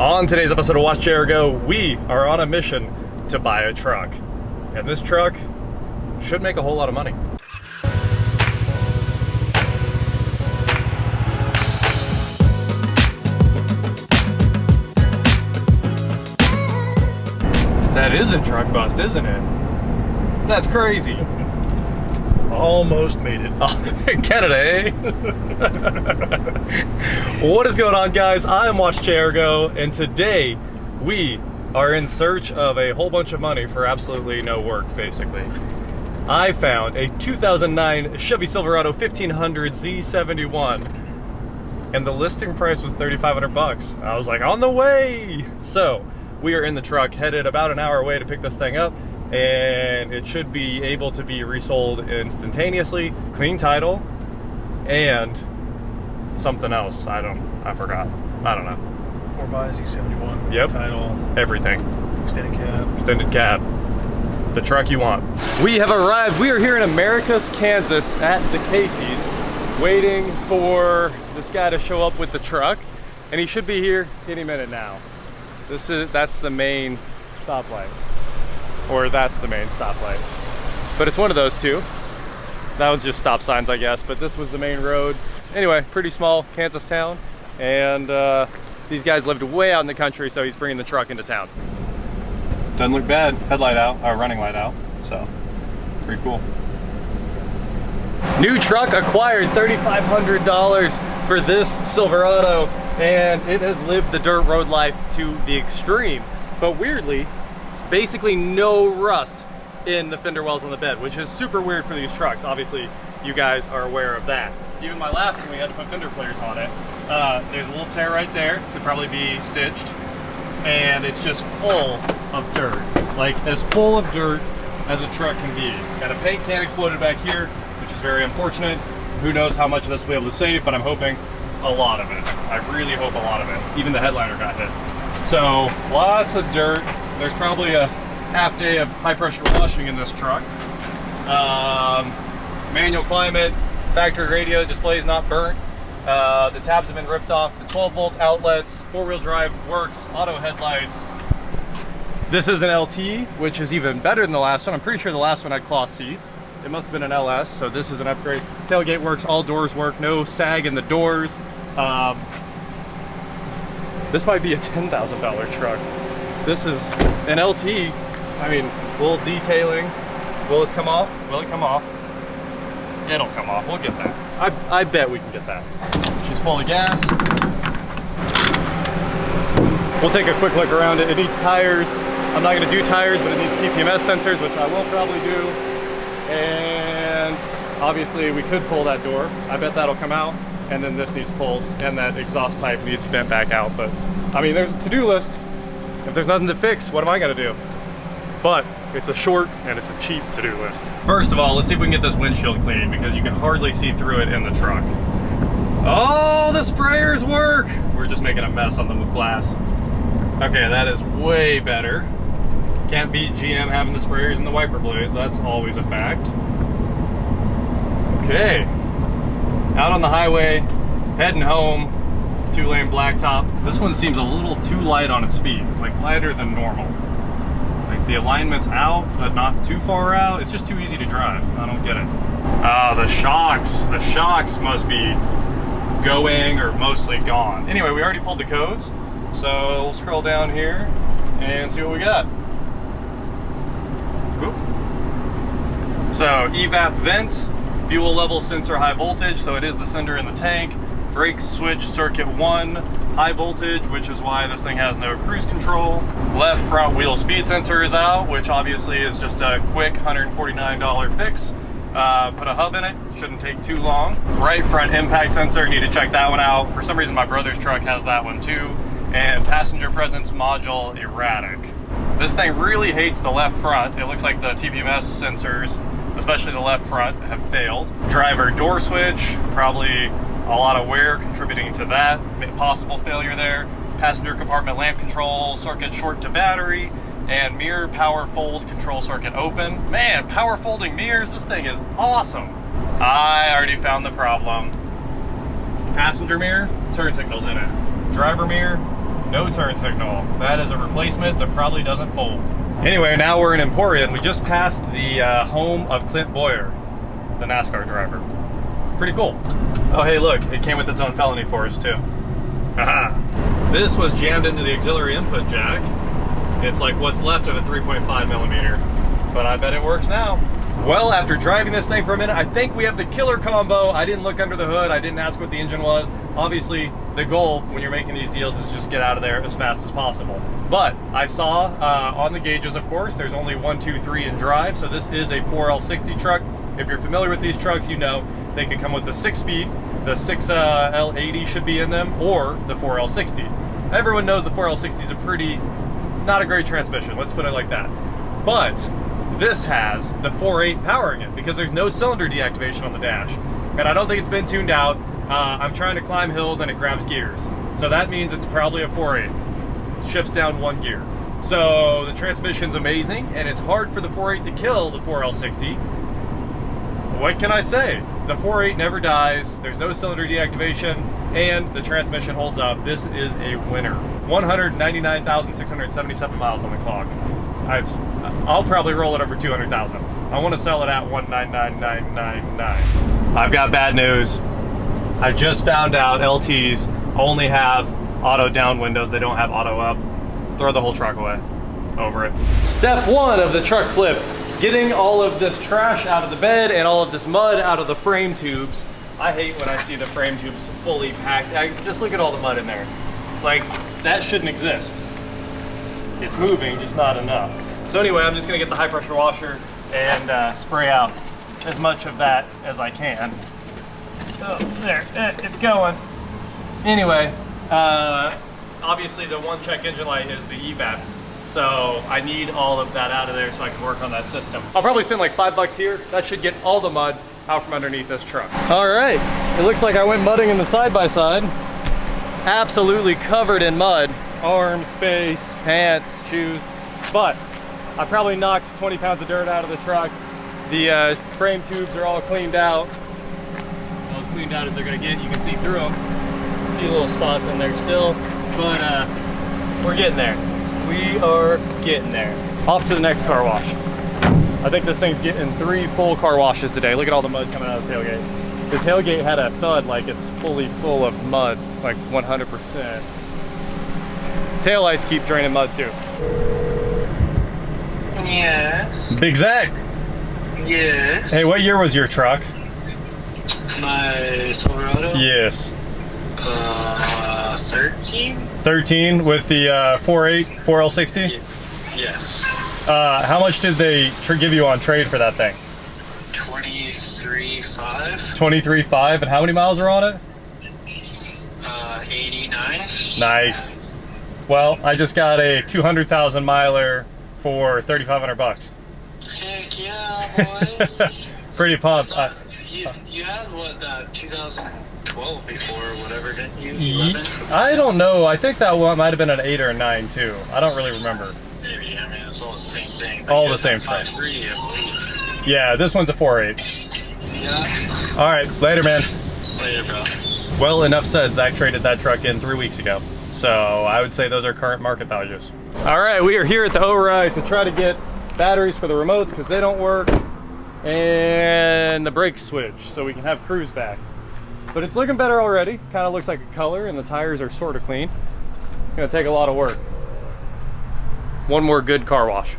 On today's episode of WatchJRGo, we are on a mission to buy a truck. And this truck should make a whole lot of money. That isn't truck bust, isn't it? That's crazy. Almost made it. Canada, eh? What is going on, guys? I am WatchJRGo, and today we are in search of a whole bunch of money for absolutely no work, basically. I found a 2009 Chevy Silverado 1500 Z71, and the listing price was $3,500. I was like, on the way! So, we are in the truck, headed about an hour away to pick this thing up, and it should be able to be resold instantaneously, clean title, and something else. I forgot. I don't know. 4x Z71. Yep. Title. Everything. Extended cab. Extended cab. The truck you want. We have arrived. We are here in Americus, Kansas at the Casey's, waiting for this guy to show up with the truck, and he should be here any minute now. That's the main stoplight. Or that's the main stoplight. But it's one of those two. That was just stop signs, I guess, but this was the main road. Anyway, pretty small Kansas town, and these guys lived way out in the country, so he's bringing the truck into town. Doesn't look bad. Headlight out, or running light out, so pretty cool. New truck acquired, $3,500 for this Silverado, and it has lived the dirt road life to the extreme. But weirdly, basically no rust in the fender wells on the bed, which is super weird for these trucks. Obviously, you guys are aware of that. Even my last one, we had to put fender flares on it. There's a little tear right there, could probably be stitched, and it's just full of dirt. Like, as full of dirt as a truck can be. Got a paint can exploded back here, which is very unfortunate. Who knows how much of this we'll be able to save, but I'm hoping a lot of it. I really hope a lot of it. Even the headliner got hit. So, lots of dirt. There's probably a half day of high pressure washing in this truck. Manual climate, factory radio, display's not burnt. The tabs have been ripped off. The 12 volt outlets, 4-wheel drive works, auto headlights. This is an LT, which is even better than the last one. I'm pretty sure the last one had cloth seats. It must have been an LS, so this is an upgrade. Tailgate works, all doors work, no sag in the doors. This might be a $10,000 truck. This is an LT. I mean, a little detailing. Will this come off? Will it come off? It'll come off. We'll get that. I bet we can get that. She's full of gas. We'll take a quick look around it. It needs tires. I'm not going to do tires, but it needs TPMS sensors, which I will probably do. And obviously, we could pull that door. I bet that'll come out. And then this needs pulled, and that exhaust pipe needs bent back out. But I mean, there's a to-do list. If there's nothing to fix, what am I gonna do? But it's a short and it's a cheap to-do list. First of all, let's see if we can get this windshield clean, because you can hardly see through it in the truck. Oh, the sprayers work! We're just making a mess on the glass. Okay, that is way better. Can't beat GM having the sprayers and the wiper blades. That's always a fact. Okay. Out on the highway, heading home. 2-lane blacktop. This one seems a little too light on its feet, like lighter than normal. Like the alignment's out, but not too far out. It's just too easy to drive. I don't get it. Oh, the shocks. The shocks must be going or mostly gone. Anyway, we already pulled the codes, so we'll scroll down here and see what we got. Oop. So, evap vent, fuel level sensor high voltage, so it is the sender in the tank. Brake switch circuit 1, high voltage, which is why this thing has no cruise control. Left front wheel speed sensor is out, which obviously is just a quick $149 fix. Put a hub in it, shouldn't take too long. Right front impact sensor, need to check that one out. For some reason my brother's truck has that one too. And passenger presence module erratic. This thing really hates the left front. It looks like the TPMS sensors, especially the left front, have failed. Driver door switch, probably a lot of wear contributing to that. Possible failure there. Passenger compartment lamp control circuit short to battery, and mirror power fold control circuit open. Man, power folding mirrors, this thing is awesome. I already found the problem. Passenger mirror, turn signals in it. Driver mirror, No turn signal. That is a replacement that probably doesn't fold. Anyway, now we're in Emporia, and we just passed the home of Clint Boyer, the NASCAR driver. Pretty cool. Oh, hey, look, it came with its own felony for us, too. Haha. This was jammed into the auxiliary input jack. It's like what's left of a 3.5 millimeter, but I bet it works now. Well, after driving this thing for a minute, I think we have the killer combo. I didn't look under the hood. I didn't ask what the engine was. Obviously, the goal when you're making these deals is just get out of there as fast as possible. But I saw on the gauges, of course, there's only 1, 2, 3 in drive. So this is a 4L60 truck. If you're familiar with these trucks, you know they can come with the 6-speed. The 6L80 should be in them, or the 4L60. Everyone knows the 4L60 is a pretty, not a great transmission. Let's put it like that. But this has the 4.8 powering it because there's no cylinder deactivation on the dash. And I don't think it's been tuned out. I'm trying to climb hills and it grabs gears. So that means it's probably a 4.8. Shifts down 1 gear. So the transmission's amazing and it's hard for the 4.8 to kill the 4L60. What can I say? The 4.8 never dies. There's no cylinder deactivation and the transmission holds up. This is a winner. 199,677 miles on the clock. I'll probably roll it over 200,000. I want to sell it at 199,999. I've got bad news. I just found out LTs only have auto down windows. They don't have auto up. Throw the whole truck away. Over it. Step 1 of the truck flip. Getting all of this trash out of the bed and all of this mud out of the frame tubes. I hate when I see the frame tubes fully packed. Just look at all the mud in there. Like, that shouldn't exist. It's moving, just not enough. So anyway, I'm just gonna get the high pressure washer and spray out as much of that as I can. Oh, there, it's going. Anyway, obviously the one check engine light is the evap. So I need all of that out of there so I can work on that system. I'll probably spend like $5 here. That should get all the mud out from underneath this truck. All right, it looks like I went mudding in the side-by-side. Absolutely covered in mud. Arms, face, pants, shoes. But I probably knocked 20 pounds of dirt out of the truck. The frame tubes are all cleaned out. Well, as cleaned out as they're gonna get. You can see through them. A few little spots in there still, but we're getting there. We are getting there. Off to the next car wash. I think this thing's getting 3 full car washes today. Look at all the mud coming out of the tailgate. The tailgate had a thud like it's fully full of mud, like 100%. Taillights keep draining mud too. Yes. Big Zach. Yes. Hey, what year was your truck? My Silverado? Yes. 13? 13 with the 4.8 4L60? Yes. How much did they give you on trade for that thing? 23.5. 23.5, and how many miles are on it? 89. Nice. Well, I just got a 200,000 miler for $3,500. Heck yeah, boy. Pretty pumped. You had what, that 2012 before or whatever, didn't you? 11? I don't know. I think that one might have been an 8 or a 9 too. I don't really remember. Maybe. I mean, it's all the same thing. All the same thing. 5.3, I believe. Yeah, this one's a 4.8. Yeah. All right, later, man. Later, bro. Well, enough said. Zach traded that truck in 3 weeks ago. So I would say those are current market values. All right, we are here at the O-Ride to try to get batteries for the remotes because they don't work, and the brake switch so we can have cruise back. But it's looking better already. Kind of looks like a color, and the tires are sort of clean. Gonna take a lot of work. One more good car wash.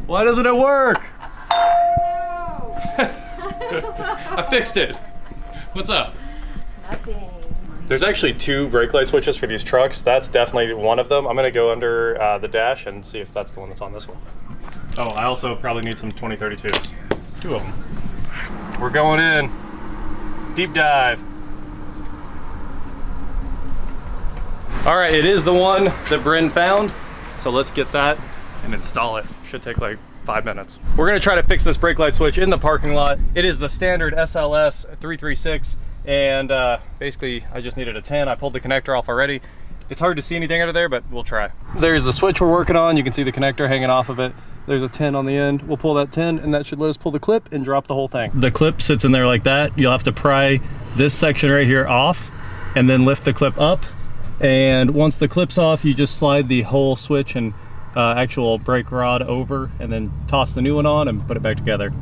Why doesn't it work? I fixed it. What's up? Nothing. There's actually 2 brake light switches for these trucks. That's definitely one of them. I'm gonna go under the dash and see if that's the one that's on this one. Oh, I also probably need some 2032s. 2 of them. We're going in. Deep dive. All right, it is the one that Bryn found. So let's get that and install it. Should take like 5 minutes. We're gonna try to fix this brake light switch in the parking lot. It is the standard SLS 336, and basically I just needed a 10. I pulled the connector off already. It's hard to see anything out of there, but we'll try. There's the switch we're working on. You can see the connector hanging off of it. There's a 10 on the end. We'll pull that 10 and that should let us pull the clip and drop the whole thing. The clip sits in there like that. You'll have to pry this section right here off and then lift the clip up. And once the clip's off, you just slide the whole switch and actual brake rod over and then toss the new one on and put it back together.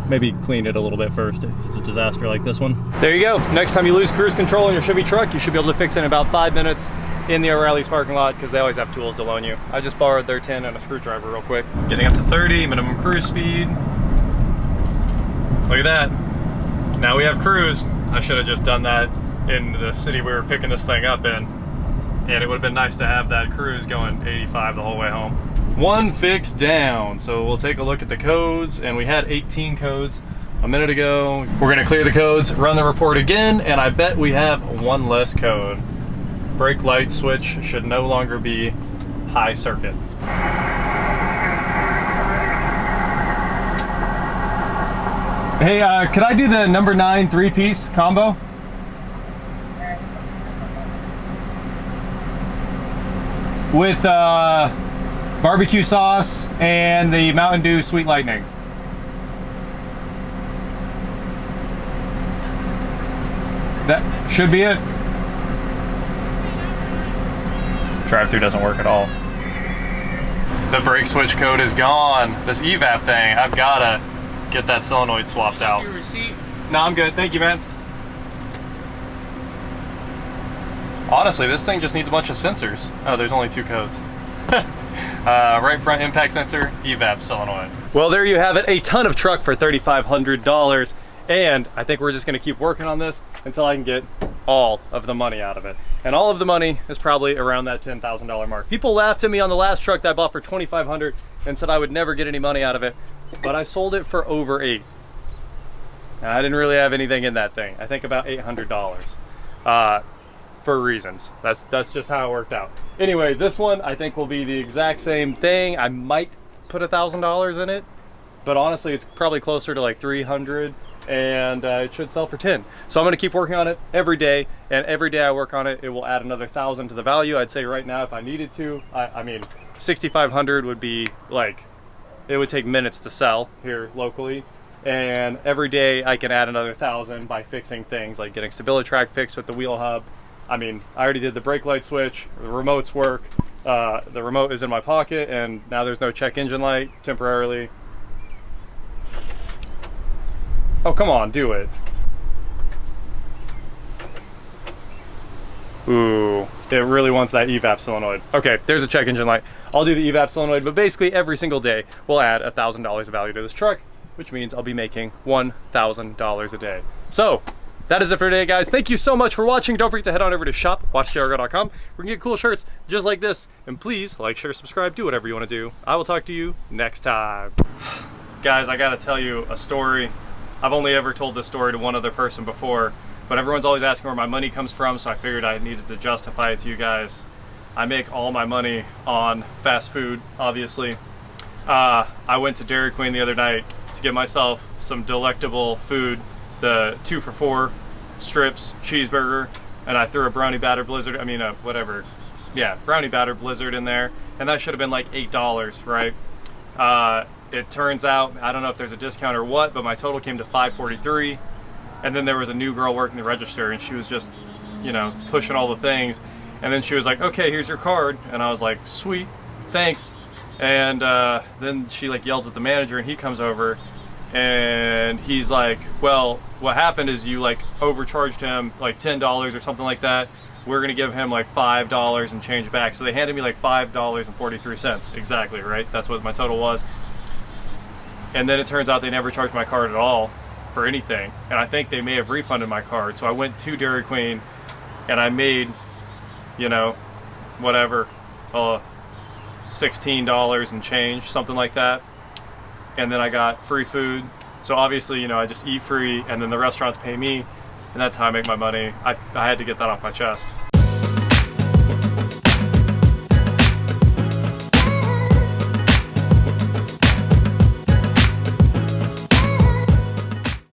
Maybe clean it a little bit first if it's a disaster like this one. There you go. Next time you lose cruise control in your Chevy truck, you should be able to fix it in about 5 minutes in the O'Reilly's parking lot because they always have tools to loan you. I just borrowed their 10 and a screwdriver real quick. Getting up to 30, minimum cruise speed. Look at that. Now we have cruise. I should have just done that in the city we were picking this thing up in. And it would have been nice to have that cruise going 85 the whole way home. One fix down. So we'll take a look at the codes, and we had 18 codes a minute ago. We're gonna clear the codes, run the report again, and I bet we have one less code. Brake light switch should no longer be high circuit. Hey, could I do the number 9 3-piece combo? With barbecue sauce and the Mountain Dew Sweet Lightning. That should be it. Drive-through doesn't work at all. The brake switch code is gone. This evap thing, I've gotta get that solenoid swapped out. Your receipt? No, I'm good. Thank you, man. Honestly, this thing just needs a bunch of sensors. Oh, there's only 2 codes. Right front impact sensor, evap solenoid. Well, there you have it. A ton of truck for $3,500. And I think we're just gonna keep working on this until I can get all of the money out of it. And all of the money is probably around that $10,000 mark. People laughed at me on the last truck that I bought for $2,500 and said I would never get any money out of it, but I sold it for over $8,000. And I didn't really have anything in that thing. I think about $800. For reasons. That's just how it worked out. Anyway, this one I think will be the exact same thing. I might put $1,000 in it, but honestly it's probably closer to like 300, and it should sell for 10. So I'm gonna keep working on it every day, and every day I work on it, it will add another 1,000 to the value. I'd say right now if I needed to, I mean 6,500 would be like, it would take minutes to sell here locally. And every day I can add another 1,000 by fixing things like getting stability track fixed with the wheel hub. I mean, I already did the brake light switch, the remotes work, the remote is in my pocket, and now there's no check engine light temporarily. Oh, come on, do it. Ooh, it really wants that evap solenoid. Okay, there's a check engine light. I'll do the evap solenoid, but basically every single day we'll add $1,000 of value to this truck, which means I'll be making $1,000 a day. So, that is it for today, guys. Thank you so much for watching. Don't forget to head on over to shop.WatchJRGo.com. We can get cool shirts just like this. And please like, share, subscribe, do whatever you want to do. I will talk to you next time. Guys, I gotta tell you a story. I've only ever told this story to one other person before, but everyone's always asking where my money comes from, so I figured I needed to justify it to you guys. I make all my money on fast food, obviously. I went to Dairy Queen the other night to get myself some delectable food. The 2 for $4 strips cheeseburger, and I threw a brownie batter blizzard, brownie batter blizzard in there, and that should have been like $8, right? It turns out, I don't know if there's a discount or what, but my total came to $5.43, and then there was a new girl working the register, and she was just, you know, pushing all the things, and then she was like, okay, here's your card, and I was like, sweet, thanks. And then she like yells at the manager, and he comes over, and he's like, well, what happened is you like overcharged him like $10 or something like that. We're gonna give him like $5 and change back. So they handed me like $5.43 exactly, right? That's what my total was. And then it turns out they never charged my card at all for anything, and I think they may have refunded my card. So I went to Dairy Queen and I made, you know, whatever, $16 and change, something like that. And then I got free food. So obviously, you know, I just eat free, and then the restaurants pay me, and that's how I make my money. I had to get that off my chest.